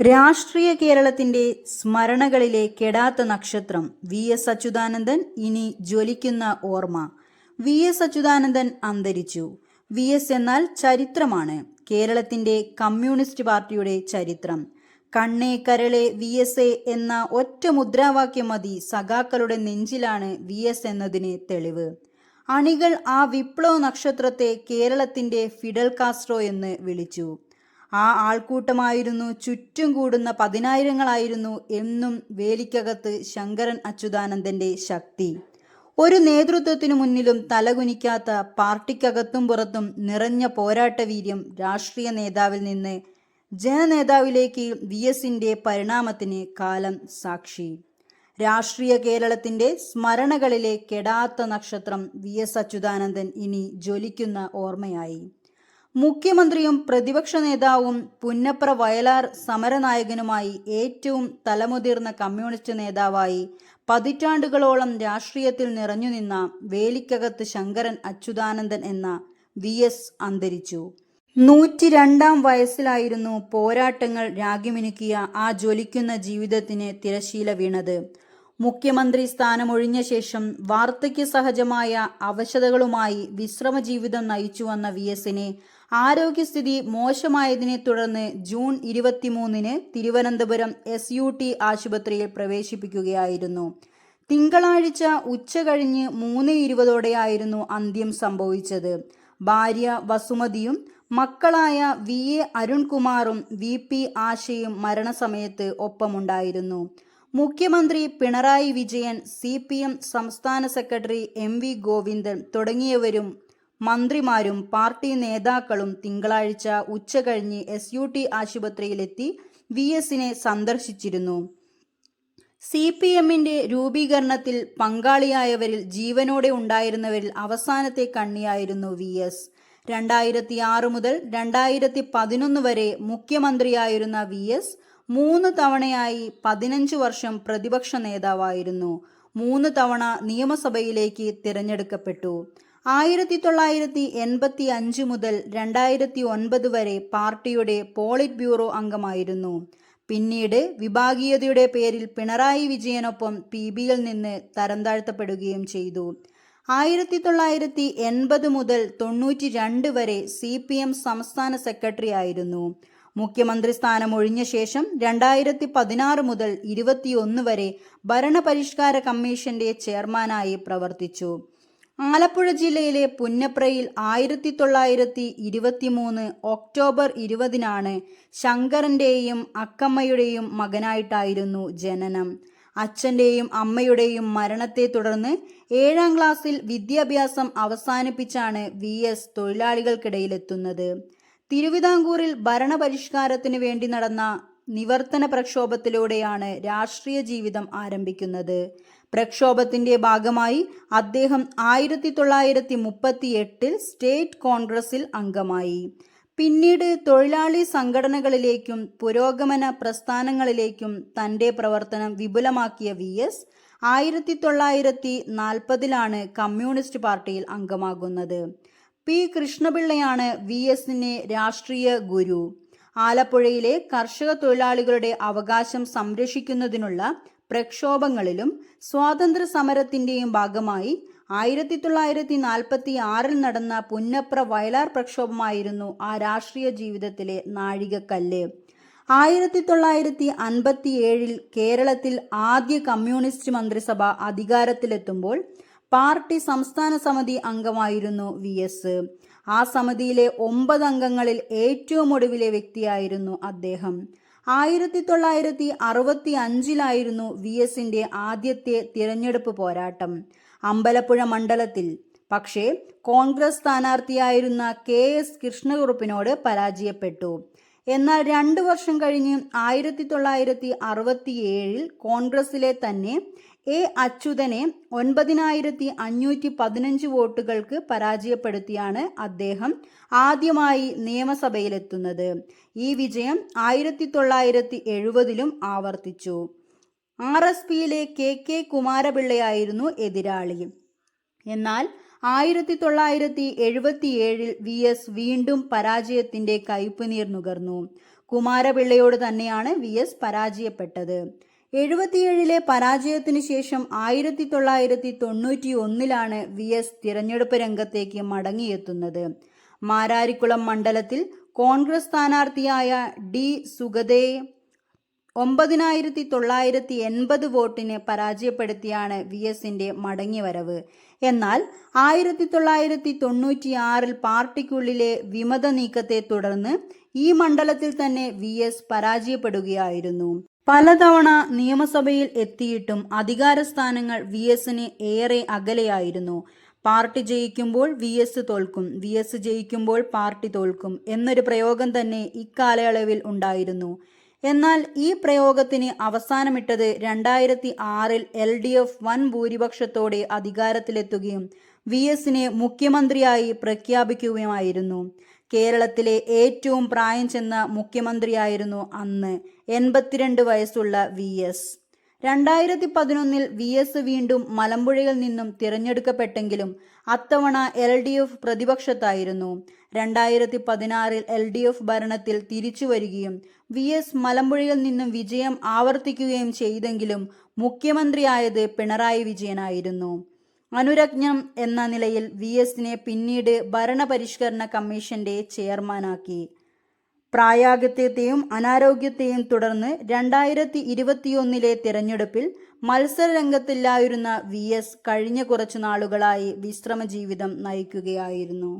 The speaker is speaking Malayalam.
രാഷ്ട്രീയ കേരളത്തിന്റെ സ്മരണകളിലെ കെടാത്ത നക്ഷത്രം വി എസ് അച്യുതാനന്ദൻ ഇനി ജ്വലിക്കുന്ന ഓർമ്മ. വി എസ് അച്യുതാനന്ദൻ അന്തരിച്ചു. വി എസ് എന്നാൽ ചരിത്രമാണ്. കേരളത്തിന്റെ കമ്മ്യൂണിസ്റ്റ് പാർട്ടിയുടെ ചരിത്രം. കണ്ണേ കരളെ വി എസ് എ എന്ന ഒറ്റ മുദ്രാവാക്യം മതി സഖാക്കളുടെ നെഞ്ചിലാണ് വി എസ് എന്നതിന് തെളിവ്. അണികൾ ആ വിപ്ലവ നക്ഷത്രത്തെ കേരളത്തിന്റെ ഫിഡൽ കാസ്ട്രോ എന്ന് വിളിച്ചു. ആ ആൾക്കൂട്ടമായിരുന്നു, ചുറ്റും കൂടുന്ന പതിനായിരങ്ങളായിരുന്നു എന്നും വേലിക്കകത്ത് ശങ്കരൻ അച്യുതാനന്ദന്റെ ശക്തി. ഒരു നേതൃത്വത്തിനു മുന്നിലും തലകുനിക്കാത്ത, പാർട്ടിക്കകത്തും പുറത്തും നിറഞ്ഞ പോരാട്ടവീര്യം. രാഷ്ട്രീയ നേതാവിൽ നിന്ന് ജനനേതാവിലേക്ക് വി എസിന്റെ പരിണാമത്തിന് കാലം സാക്ഷി. രാഷ്ട്രീയ കേരളത്തിന്റെ സ്മരണകളിലെ കെടാത്ത നക്ഷത്രം വി എസ് അച്യുതാനന്ദൻ ഇനി ജ്വലിക്കുന്ന ഓർമ്മയായി. മുഖ്യമന്ത്രിയും പ്രതിപക്ഷ നേതാവും പുന്നപ്ര വയലാർ സമരനായകനുമായി ഏറ്റവും തലമുതിർന്ന കമ്മ്യൂണിസ്റ്റ് നേതാവായി പതിറ്റാണ്ടുകളോളം രാഷ്ട്രീയത്തിൽ നിറഞ്ഞുനിന്ന വേലിക്കകത്ത് ശങ്കരൻ അച്യുതാനന്ദൻ എന്ന വി എസ് അന്തരിച്ചു. 102 വയസ്സിലായിരുന്നു പോരാട്ടങ്ങൾ രാഗിമിനുക്കിയ ആ ജ്വലിക്കുന്ന ജീവിതത്തിന് തിരശീല വീണത്. മുഖ്യമന്ത്രി സ്ഥാനമൊഴിഞ്ഞ ശേഷം വാർദ്ധക്യ സഹജമായ അവശതകളുമായി വിശ്രമജീവിതം നയിച്ചുവന്ന വി എസിനെ ആരോഗ്യസ്ഥിതി മോശമായതിനെ തുടർന്ന് ജൂൺ 23-ന് തിരുവനന്തപുരം SUT ആശുപത്രിയിൽ പ്രവേശിപ്പിക്കുകയായിരുന്നു. തിങ്കളാഴ്ച ഉച്ചകഴിഞ്ഞ് 3:20 അന്ത്യം സംഭവിച്ചത്. ഭാര്യ വസുമതിയും മക്കളായ VA അരുൺകുമാറും VP ആശയും മരണസമയത്ത് ഒപ്പമുണ്ടായിരുന്നു. മുഖ്യമന്ത്രി പിണറായി വിജയൻ, CPM സംസ്ഥാന സെക്രട്ടറി MV ഗോവിന്ദൻ തുടങ്ങിയവരും മന്ത്രിമാരും പാർട്ടി നേതാക്കളും തിങ്കളാഴ്ച ഉച്ചകഴിഞ്ഞ് SUT ആശുപത്രിയിലെത്തി വി എസിനെ സന്ദർശിച്ചിരുന്നു. CPMന്റെ രൂപീകരണത്തിൽ പങ്കാളിയായവരിൽ ജീവനോടെ ഉണ്ടായിരുന്നവരിൽ അവസാനത്തെ കണ്ണിയായിരുന്നു വി എസ്. 2006 മുതൽ 2011 വരെ മുഖ്യമന്ത്രിയായിരുന്ന വി എസ് 3 തവണയായി 15 വർഷം പ്രതിപക്ഷ നേതാവായിരുന്നു. 3 തവണ നിയമസഭയിലേക്ക് തിരഞ്ഞെടുക്കപ്പെട്ടു. 1985 മുതൽ 2009 വരെ പാർട്ടിയുടെ പോളിറ്റ് ബ്യൂറോ അംഗമായിരുന്നു. പിന്നീട് വിഭാഗീയതയുടെ പേരിൽ പിണറായി വിജയനൊപ്പം PBയിൽ നിന്ന് തരംതാഴ്ത്തപ്പെടുകയും ചെയ്തു. 1980 മുതൽ 92 വരെ CPM സംസ്ഥാന സെക്രട്ടറി ആയിരുന്നു. മുഖ്യമന്ത്രി സ്ഥാനം ഒഴിഞ്ഞ ശേഷം 2016 മുതൽ 21 വരെ ഭരണപരിഷ്കാര കമ്മീഷന്റെ ചെയർമാനായി പ്രവർത്തിച്ചു. ആലപ്പുഴ ജില്ലയിലെ പുന്നപ്രയിൽ 1923 ഒക്ടോബർ 20-നാണ് ശങ്കരന്റെയും അക്കമ്മയുടെയും മകനായിട്ടായിരുന്നു ജനനം. അച്ഛന്റെയും അമ്മയുടെയും മരണത്തെ തുടർന്ന് 7ാം ക്ലാസ്സിൽ വിദ്യാഭ്യാസം അവസാനിപ്പിച്ചാണ് വി എസ് തൊഴിലാളികൾക്കിടയിലെത്തുന്നത്. തിരുവിതാംകൂറിൽ ഭരണപരിഷ്കാരത്തിന് വേണ്ടി നടന്ന നിവർത്തന പ്രക്ഷോഭത്തിലൂടെയാണ് രാഷ്ട്രീയ ജീവിതം ആരംഭിക്കുന്നത്. പ്രക്ഷോഭത്തിന്റെ ഭാഗമായി അദ്ദേഹം 1938 സ്റ്റേറ്റ് കോൺഗ്രസിൽ അംഗമായി. പിന്നീട് തൊഴിലാളി സംഘടനകളിലേക്കും പുരോഗമന പ്രസ്ഥാനങ്ങളിലേക്കും തന്റെ പ്രവർത്തനം വിപുലമാക്കിയ വി എസ് 1940-ലാണ് കമ്മ്യൂണിസ്റ്റ് പാർട്ടിയിൽ അംഗമാകുന്നത്. P. കൃഷ്ണപിള്ളയാണ് വി എസിന് രാഷ്ട്രീയ ഗുരു. ആലപ്പുഴയിലെ കർഷക തൊഴിലാളികളുടെ അവകാശം സംരക്ഷിക്കുന്നതിനുള്ള പ്രക്ഷോഭങ്ങളിലും സ്വാതന്ത്ര്യ സമരത്തിന്റെയും ഭാഗമായി 1946 നടന്ന പുന്നപ്ര വയലാർ പ്രക്ഷോഭമായിരുന്നു ആ രാഷ്ട്രീയ ജീവിതത്തിലെ നാഴികക്കല്ല്. 1957 കേരളത്തിൽ ആദ്യ കമ്മ്യൂണിസ്റ്റ് മന്ത്രിസഭ അധികാരത്തിലെത്തുമ്പോൾ പാർട്ടി സംസ്ഥാന സമിതി അംഗമായിരുന്നു വി എസ്. ആ സമിതിയിലെ 9 അംഗങ്ങളിൽ ഏറ്റവും ഒടുവിലെ വ്യക്തിയായിരുന്നു അദ്ദേഹം. 1965 വി എസിന്റെ ആദ്യത്തെ തിരഞ്ഞെടുപ്പ് പോരാട്ടം അമ്പലപ്പുഴ മണ്ഡലത്തിൽ. പക്ഷേ കോൺഗ്രസ് സ്ഥാനാർത്ഥിയായിരുന്ന KS കൃഷ്ണകുറുപ്പിനോട് പരാജയപ്പെട്ടു. എന്നാൽ 2 വർഷം കഴിഞ്ഞ് 1967 കോൺഗ്രസിലെ തന്നെ A. അച്യുതനെ 9515 വോട്ടുകൾക്ക് പരാജയപ്പെടുത്തിയാണ് അദ്ദേഹം ആദ്യമായി നിയമസഭയിലെത്തുന്നത്. ഈ വിജയം 1970 ആവർത്തിച്ചു. RSPയിലെ KK കുമാരപിള്ളയായിരുന്നു എതിരാളി. എന്നാൽ 1977 വി എസ് വീണ്ടും പരാജയത്തിന്റെ കയ്പുനീർ നുകർന്നു. കുമാരപിള്ളയോട് തന്നെയാണ് VS പരാജയപ്പെട്ടത്. 77-ലെ പരാജയത്തിനു ശേഷം 1991-ലാണ് VS തിരഞ്ഞെടുപ്പ് രംഗത്തേക്ക് മടങ്ങിയെത്തുന്നത്. മാരാരിക്കുളം മണ്ഡലത്തിൽ കോൺഗ്രസ് സ്ഥാനാർത്ഥിയായ D. സുഗതയെ 9980 വോട്ടിന് പരാജയപ്പെടുത്തിയാണ് VSന്റെ മടങ്ങിവരവ്. എന്നാൽ 1996-ൽ പാർട്ടിക്കുള്ളിലെ വിമത നീക്കത്തെ തുടർന്ന് ഈ മണ്ഡലത്തിൽ തന്നെ VS പരാജയപ്പെടുകയായിരുന്നു. പലതവണ നിയമസഭയിൽ എത്തിയിട്ടും അധികാര സ്ഥാനങ്ങൾ VSന് ഏറെ അകലെയായിരുന്നു. പാർട്ടി ജയിക്കുമ്പോൾ VS തോൽക്കും, VS ജയിക്കുമ്പോൾ പാർട്ടി തോൽക്കും എന്നൊരു പ്രയോഗം തന്നെ ഇക്കാലയളവിൽ ഉണ്ടായിരുന്നു. എന്നാൽ ഈ പ്രയോഗത്തിന് അവസാനമിട്ടത് 2006-ൽ LDF വൻ ഭൂരിപക്ഷത്തോടെ അധികാരത്തിലെത്തുകയും VSനെ മുഖ്യമന്ത്രിയായി പ്രഖ്യാപിക്കുകയുമായിരുന്നു. കേരളത്തിലെ ഏറ്റവും പ്രായം ചെന്ന മുഖ്യമന്ത്രിയായിരുന്നു അന്ന് 82 വയസ്സുള്ള VS. 2011-ൽ VS വീണ്ടും മലമ്പുഴയിൽ നിന്നും തിരഞ്ഞെടുക്കപ്പെട്ടെങ്കിലും അത്തവണ LDF പ്രതിപക്ഷത്തായിരുന്നു. 2016-ൽ LDF ഭരണത്തിൽ തിരിച്ചു വരികയും VS മലമ്പുഴയിൽ നിന്നും വിജയം ആവർത്തിക്കുകയും ചെയ്തെങ്കിലും മുഖ്യമന്ത്രിയായത് പിണറായി വിജയനായിരുന്നു. അനുരജ്ഞം എന്ന നിലയിൽ VSനെ പിന്നീട് ഭരണപരിഷ്കരണ കമ്മീഷന്റെ ചെയർമാനാക്കി. പ്രായാധിക്യത്തെയും അനാരോഗ്യത്തെയും തുടർന്ന് 2021-ലെ തിരഞ്ഞെടുപ്പിൽ മത്സരരംഗത്തില്ലായിരുന്ന VS കഴിഞ്ഞ കുറച്ചു നാളുകളായി വിശ്രമ ജീവിതം നയിക്കുകയായിരുന്നു.